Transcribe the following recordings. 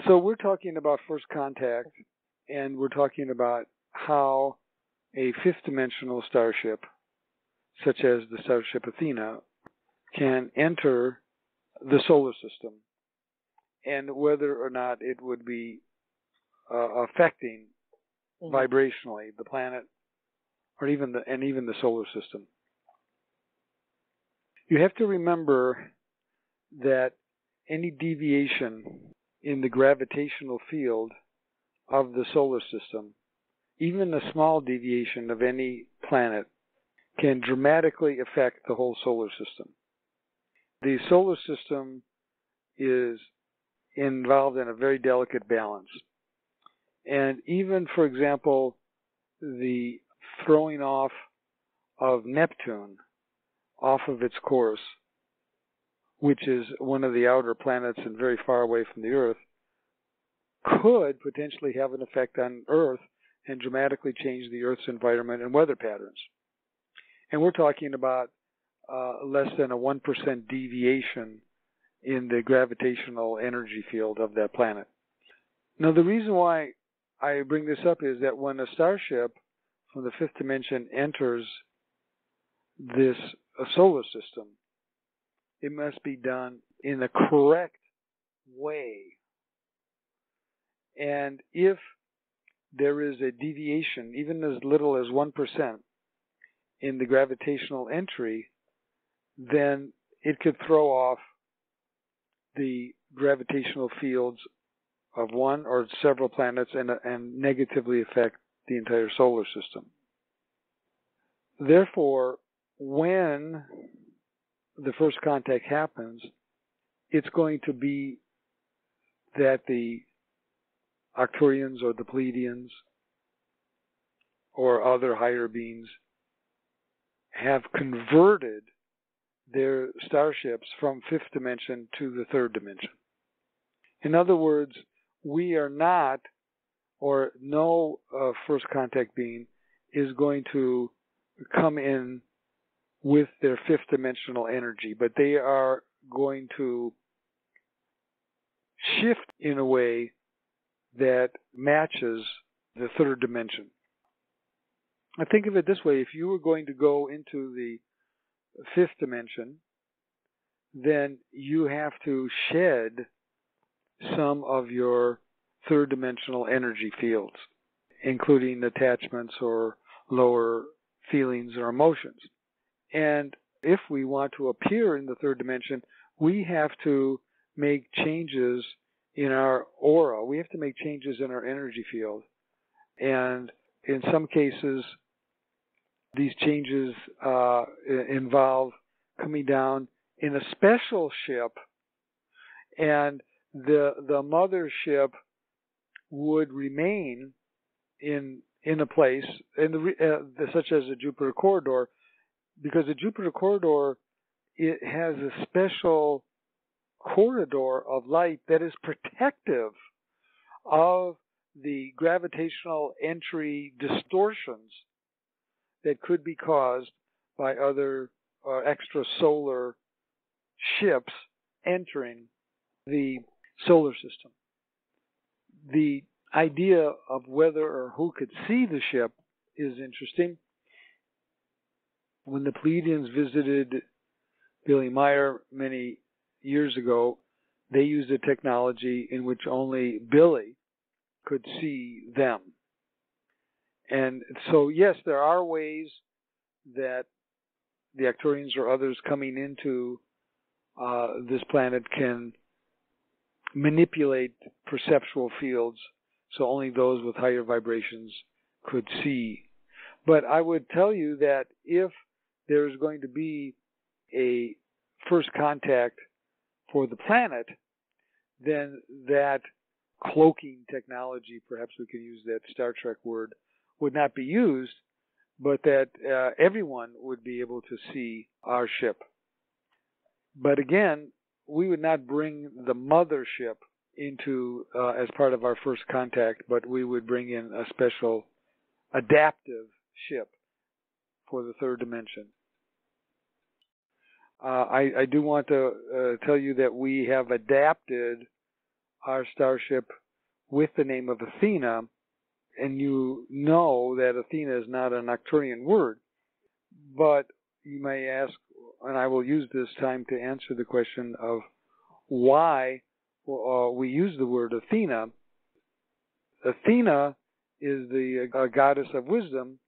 So we're talking about first contact, and we're talking about how a fifth-dimensional starship, such as the starship Athena, can enter the solar system, and whether or not it would be affecting vibrationally the planet, or even the solar system. You have to remember that any deviation in the gravitational field of the solar system, even a small deviation of any planet, can dramatically affect the whole solar system. The solar system is involved in a very delicate balance. And even, for example, the throwing off of Neptune off of its course, which is one of the outer planets and very far away from the Earth, could potentially have an effect on Earth and dramatically change the Earth's environment and weather patterns. And we're talking about less than a 1% deviation in the gravitational energy field of that planet. Now, the reason why I bring this up is that when a starship from the fifth dimension enters this solar system, it must be done in the correct way. And if there is a deviation, even as little as 1% in the gravitational entry, then it could throw off the gravitational fields of one or several planets and negatively affect the entire solar system. Therefore, when the first contact happens, it's going to be that the Arcturians or the Pleadians or other higher beings have converted their starships from fifth dimension to the third dimension. In other words, we are not, or no first contact being is going to come in with their fifth dimensional energy, but they are going to shift in a way that matches the third dimension. I think of it this way: if you were going to go into the fifth dimension, then you have to shed some of your third dimensional energy fields, including attachments or lower feelings or emotions. And if we want to appear in the third dimension, we have to make changes in our aura. We have to make changes in our energy field. And in some cases, these changes involve coming down in a special ship, and the mothership would remain in a place, such as the Jupiter corridor, because the Jupiter corridor, it has a special corridor of light that is protective of the gravitational entry distortions that could be caused by other extrasolar ships entering the solar system. The idea of whether or who could see the ship is interesting. When the Pleadians visited Billy Meyer many years ago, they used a technology in which only Billy could see them. And so, yes, there are ways that the Arcturians or others coming into this planet can manipulate perceptual fields so only those with higher vibrations could see. But I would tell you that if there's going to be a first contact for the planet, then that cloaking technology, perhaps we can use that Star Trek word, would not be used, but that everyone would be able to see our ship. But again, we would not bring the mothership into as part of our first contact, but we would bring in a special adaptive ship for the third dimension. I do want to tell you that we have adapted our starship with the name of Athena, and you know that Athena is not an Arcturian word, but you may ask, and I will use this time to answer the question of why we use the word Athena. Athena is the goddess of wisdom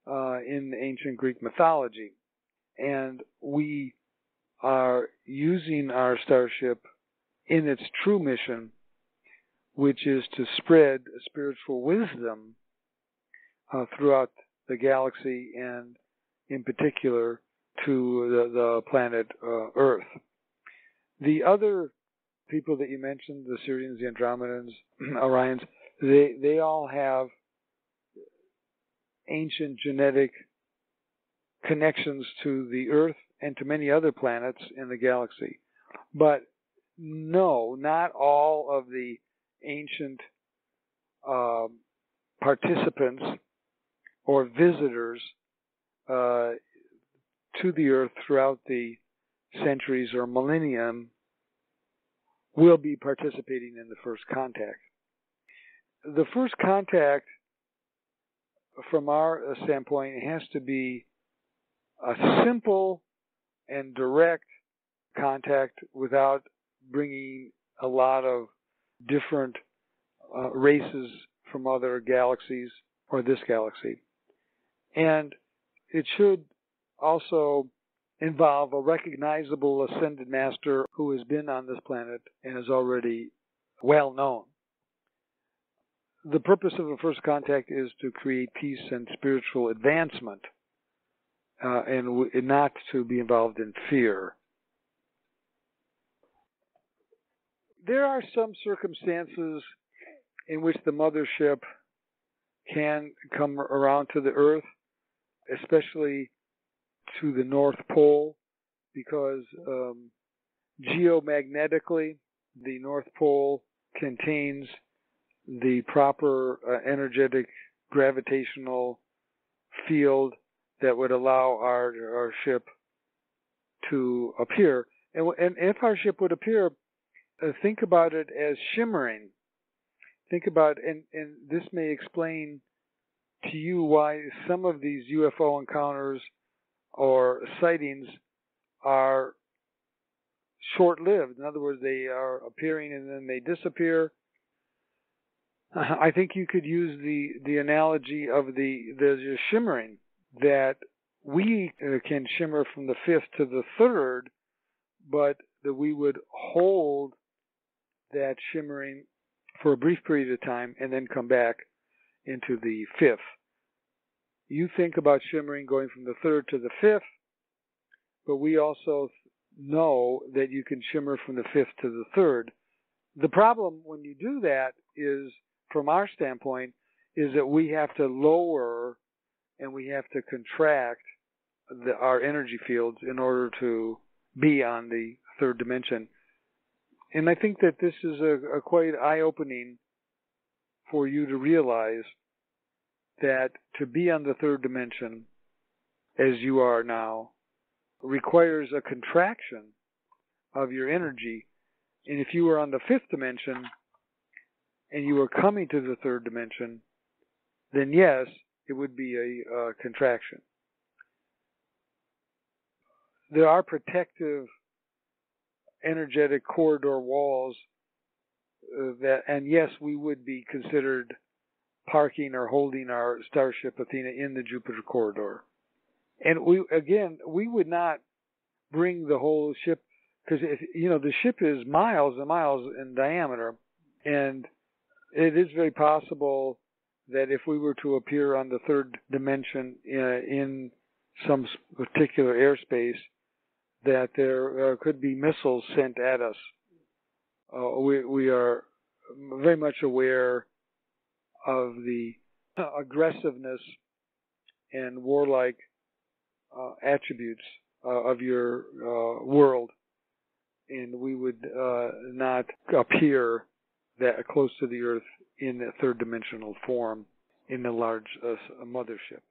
in ancient Greek mythology, and we are using our starship in its true mission, which is to spread spiritual wisdom throughout the galaxy, and in particular to the planet Earth. The other people that you mentioned, the Sirians, the Andromedans, Orions, they all have ancient genetic connections to the Earth and to many other planets in the galaxy. But no, not all of the ancient participants or visitors to the Earth throughout the centuries or millennium will be participating in the first contact. The first contact, from our standpoint, has to be a simple and direct contact without bringing a lot of different races from other galaxies or this galaxy. And it should also involve a recognizable ascended master who has been on this planet and is already well known. The purpose of the first contact is to create peace and spiritual advancement, and not to be involved in fear. There are some circumstances in which the mothership can come around to the Earth, especially to the North Pole, because geomagnetically the North Pole contains the proper energetic gravitational field that would allow our ship to appear. And if our ship would appear, think about it as shimmering. Think about, and this may explain to you why some of these UFO encounters or sightings are short-lived. In other words, they are appearing and then they disappear. I think you could use the analogy of the shimmering, that we can shimmer from the fifth to the third, but that we would hold that shimmering for a brief period of time and then come back into the fifth. You think about shimmering going from the third to the fifth, but we also know that you can shimmer from the fifth to the third. The problem when you do that is, from our standpoint, is that we have to lower and we have to contract our energy fields in order to be on the third dimension. And I think that this is a quite eye-opening for you to realize that to be on the third dimension, as you are now, requires a contraction of your energy. And if you were on the fifth dimension and you were coming to the third dimension, then yes, it would be a contraction. There are protective energetic corridor walls and yes, we would be considered parking or holding our starship Athena in the Jupiter corridor. And we would not bring the whole ship, because the ship is miles and miles in diameter, and it is very possible that if we were to appear on the third dimension in some particular airspace, that there could be missiles sent at us. We are very much aware of the aggressiveness and warlike attributes of your world, and we would not appear that close to the Earth in a third dimensional form in a large mothership.